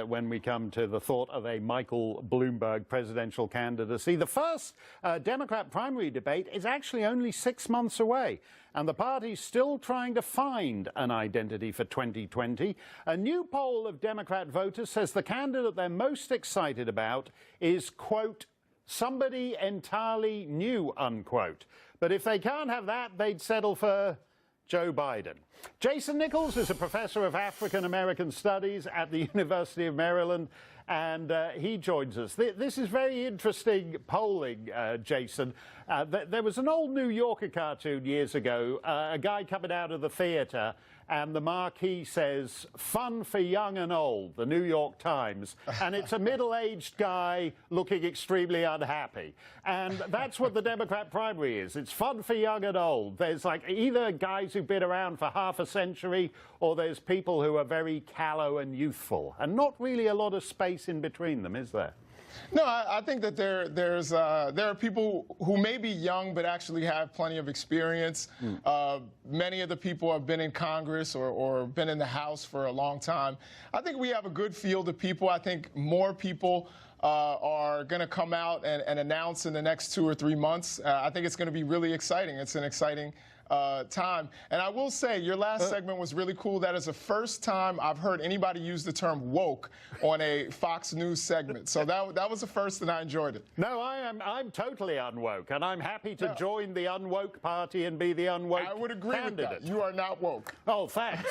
when we come to the thought of a Michael Bloomberg presidential candidacy. The first Democrat primary debate is actually only 6 months away, and the party's still trying to find an identity for 2020. A new poll of Democrat voters says the candidate they're most excited about is, quote, somebody entirely new, unquote. But if they can't have that, they'd settle for Joe Biden. Jason Nichols is a professor of African American Studies at the University of Maryland, and he joins us. This is very interesting polling, Jason. There was an old New Yorker cartoon years ago, a guy coming out of the theater, and the marquee says, "Fun for young and old," the New York Times. And it's a middle-aged guy looking extremely unhappy. And that's what the Democrat primary is. It's fun for young and old. There's like either guys who've been around for half a century, or there's people who are very callow and youthful. And not really a lot of space in between them, is there? No, I think that there are people who may be young but actually have plenty of experience. Many of the people have been in Congress or been in the House for a long time. I think we have a good field of people. I think more people are going to come out and announce in the next 2 or 3 months. I think it's going to be really exciting. It's an exciting time. And I will say, your last segment was really cool. That is the first time I've heard anybody use the term woke on a Fox News segment. So that was the first, and I enjoyed it. No, I'm totally unwoke, and I'm happy to join the unwoke party and be the unwoke candidate. I would agree with that. You are not woke. Oh, thanks.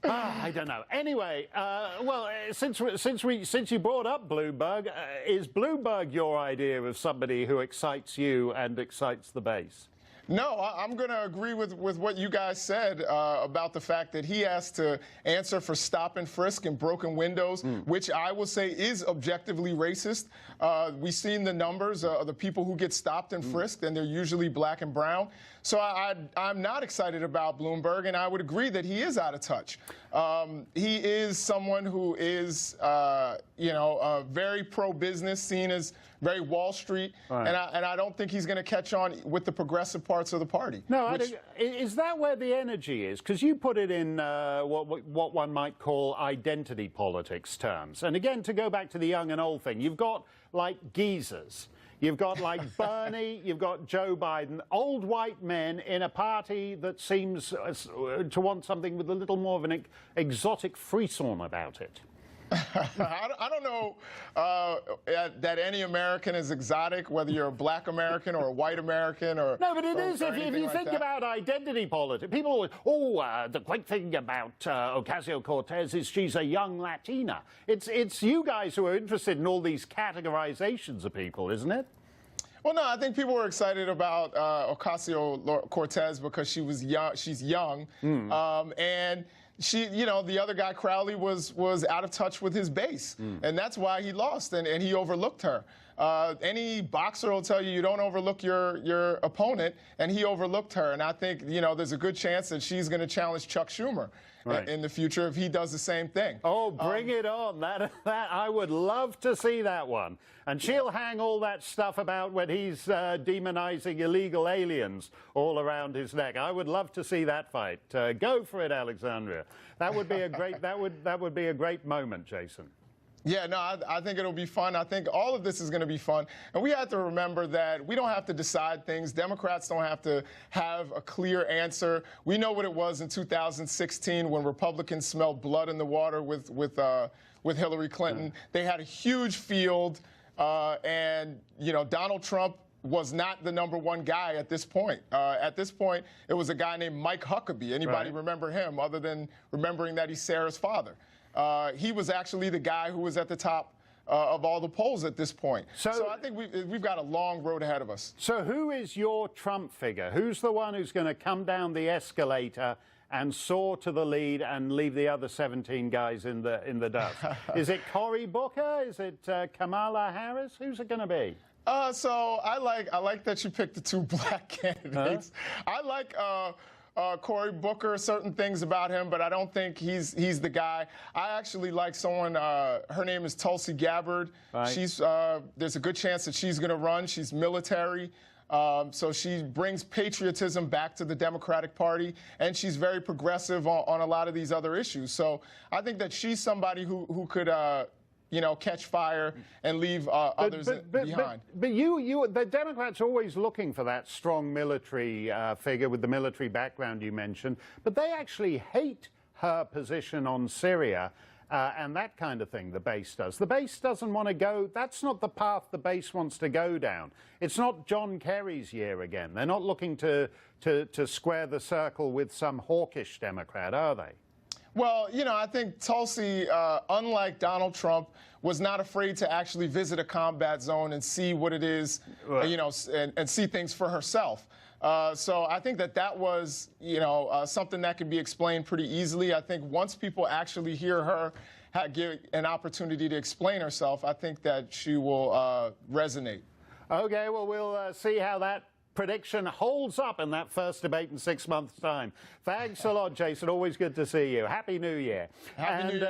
I don't know. Anyway, well, since you brought up Bloomberg, is Bloomberg your idea of somebody who excites you and excites the base? No, I'm going to agree with what you guys said about the fact that he has to answer for stop and frisk and broken windows, which I will say is objectively racist. We've seen the numbers of the people who get stopped and frisked, and they're usually black and brown. So I'm not excited about Bloomberg, and I would agree that he is out of touch. He is someone who is, very pro-business, seen as very Wall Street, right. and I don't think he's going to catch on with the progressive parts of the party. No, is that where the energy is? Because you put it in what one might call identity politics terms. And again, to go back to the young and old thing, you've got like geezers. You've got like Bernie, you've got Joe Biden, old white men in a party that seems to want something with a little more of an exotic frisson about it. I don't know that any American is exotic, whether you're a black American or a white American or no, but it is. If you think about identity politics, people always, the great thing about Ocasio-Cortez is she's a young Latina. It's you guys who are interested in all these categorizations of people, isn't it? Well, no, I think people were excited about Ocasio-Cortez because she was young. She's young, and she, the other guy, Crowley, was out of touch with his base, and that's why he lost, and he overlooked her. Any boxer will tell you you don't overlook your opponent, and he overlooked her. And I think, there's a good chance that she's going to challenge Chuck Schumer in the future if he does the same thing. Oh, bring it on. That I would love to see that one. And she'll hang all that stuff about when he's demonizing illegal aliens all around his neck. I would love to see that fight. Go for it, Alexandria. That would be a great that would be a great moment, Jason. Yeah, no, I think it'll be fun. I think all of this is going to be fun. And we have to remember that we don't have to decide things. Democrats don't have to have a clear answer. We know what it was in 2016 when Republicans smelled blood in the water with Hillary Clinton. They had a huge field, and, Donald Trump was not the #1 guy at this point. At this point, it was a guy named Mike Huckabee. Anybody remember him other than remembering that he's Sarah's father? He was actually the guy who was at the top of all the polls at this point. So I think we've got a long road ahead of us. So who is your Trump figure? Who's the one who's going to come down the escalator and soar to the lead and leave the other 17 guys in the dust? Is it Cory Booker? Is it Kamala Harris? Who's it going to be? So I like that you picked the two black candidates. I like Cory Booker, certain things about him, but I don't think he's the guy. I actually like someone, her name is Tulsi Gabbard. Right. There's a good chance that she's going to run. She's military. So she brings patriotism back to the Democratic Party, and she's very progressive on a lot of these other issues. So I think that she's somebody who could catch fire and leave others behind. But the Democrats are always looking for that strong military figure with the military background you mentioned, but they actually hate her position on Syria and that kind of thing, the base does. The base doesn't want to go, that's not the path the base wants to go down. It's not John Kerry's year again. They're not looking to square the circle with some hawkish Democrat, are they? Well, I think Tulsi, unlike Donald Trump, was not afraid to actually visit a combat zone and see what it is, and see things for herself. So I think that was, something that can be explained pretty easily. I think once people actually hear her give an opportunity to explain herself, I think that she will resonate. Okay, well, we'll see how that prediction holds up in that first debate in 6 months' time. Thanks a lot, Jason. Always good to see you. Happy New Year. Happy New Year.